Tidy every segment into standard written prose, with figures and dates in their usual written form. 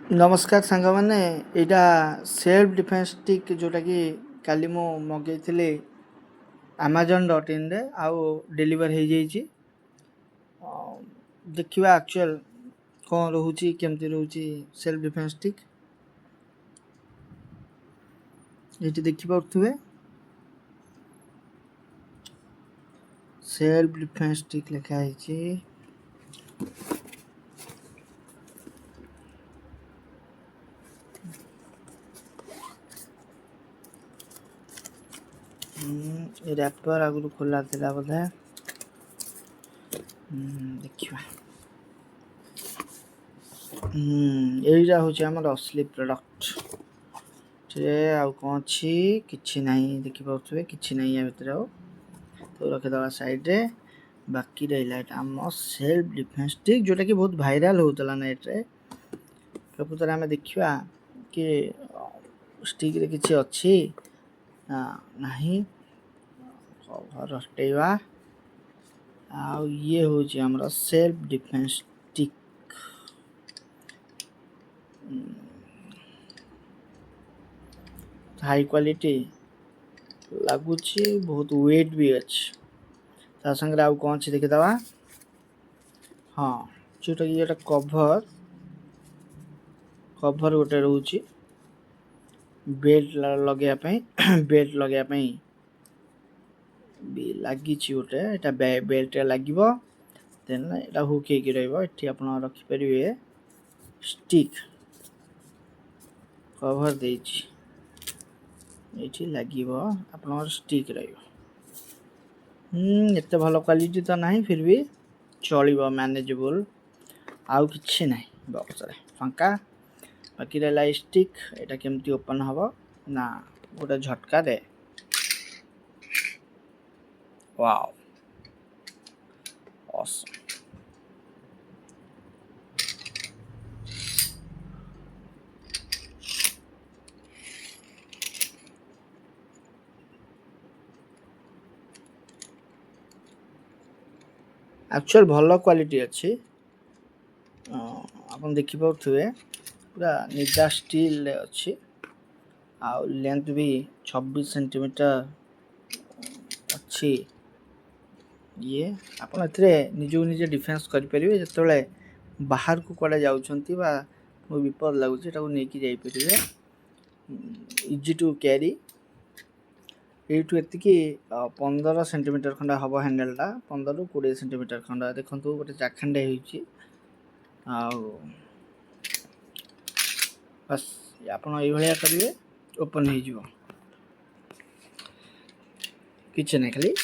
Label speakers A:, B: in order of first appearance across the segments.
A: नमस्कार सांग मैंने यहाँ सेल्फ डिफेन्स स्टिक जोटा कि काली मु मगेली Amazon.in रे आउ डेलीवर हो जाइए। देखा एक्चुअल कौन रोचे केमती रोचे सेल्फ डिफेन्स स्टिक ये देखिपे सेल्फ डिफेन्स स्टिक लिखाई रैपर आगु खोला था बोधे देखा यहीटा हूँ आम असली प्रोडक्ट आउ कौन अच्छी किसी ना देखिपे कि ना या भर आउ तो रखीद साइड रे बाकी रहा आम सेल्फ डिफेन्स स्टिक जोटा कि बहुत भाइराल होता नेट रे प्रकृत आम देखा कि स्टिक रे किसी अच्छी ना कवर हटेवा आउ ये हूँ आमर self defence stick high quality लगुच बहुत वेट भी अच्छे ता संगे आउ कौन अच्छी देखीदवा हाँ जोटा कि ये कभर गोटे रोचे बेल्ट लगे बेल्ट लगे भी लगी गोटे यहाँ बेल्ट लगे देन यहाँ हुक हो रखिपर स्टिक कवर दे लगे आप स्टिक रत भल क्वालिटी तो ना फिर भी चलो मैनेजेबल आउ कि ना बक्स फांका बाकी रहा स्टिक यहाँ केमती ओपन हम ना गोटे झटका दे वाओ awesome एक्चुअल भल क्वालिटी अच्छी आप देखिपे पूरा निदा स्टील अच्छी आउ लेंथ भी 26 सेंटीमीटर अच्छी ये आप निजू निजे डिफेन्स करेंगे जो बाहर को कड़े जाऊँगी विपद लगुच नहीं इजी टू कैरी यू एति 15 सेंटीमीटर खंडा हम हैंडलटा 15 ରୁ 20 सेंटीमीटर खंडा देखो गोटे चाखंडे बस आप करेंगे ओपन हो किसी ना खाली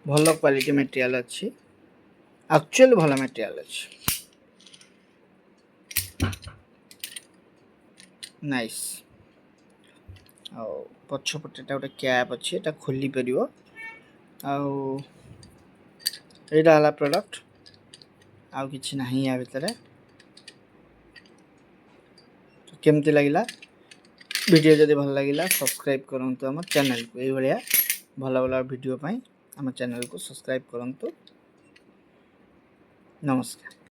A: भल क्वालिटी मटेरियल अच्छी एक्चुअल भल मटेरियल अच्छी नाइस पछपटे गोटे कैप अच्छी खोली पार आला प्रोडक्ट आउ कि ना या भितर केमती लगिला वीडियो जदि भल लगिला सब्सक्राइब करंतु आम चैनल को ये भाया भल भल वीडियो आम चैनल को सब्सक्राइब करंतु। नमस्कार।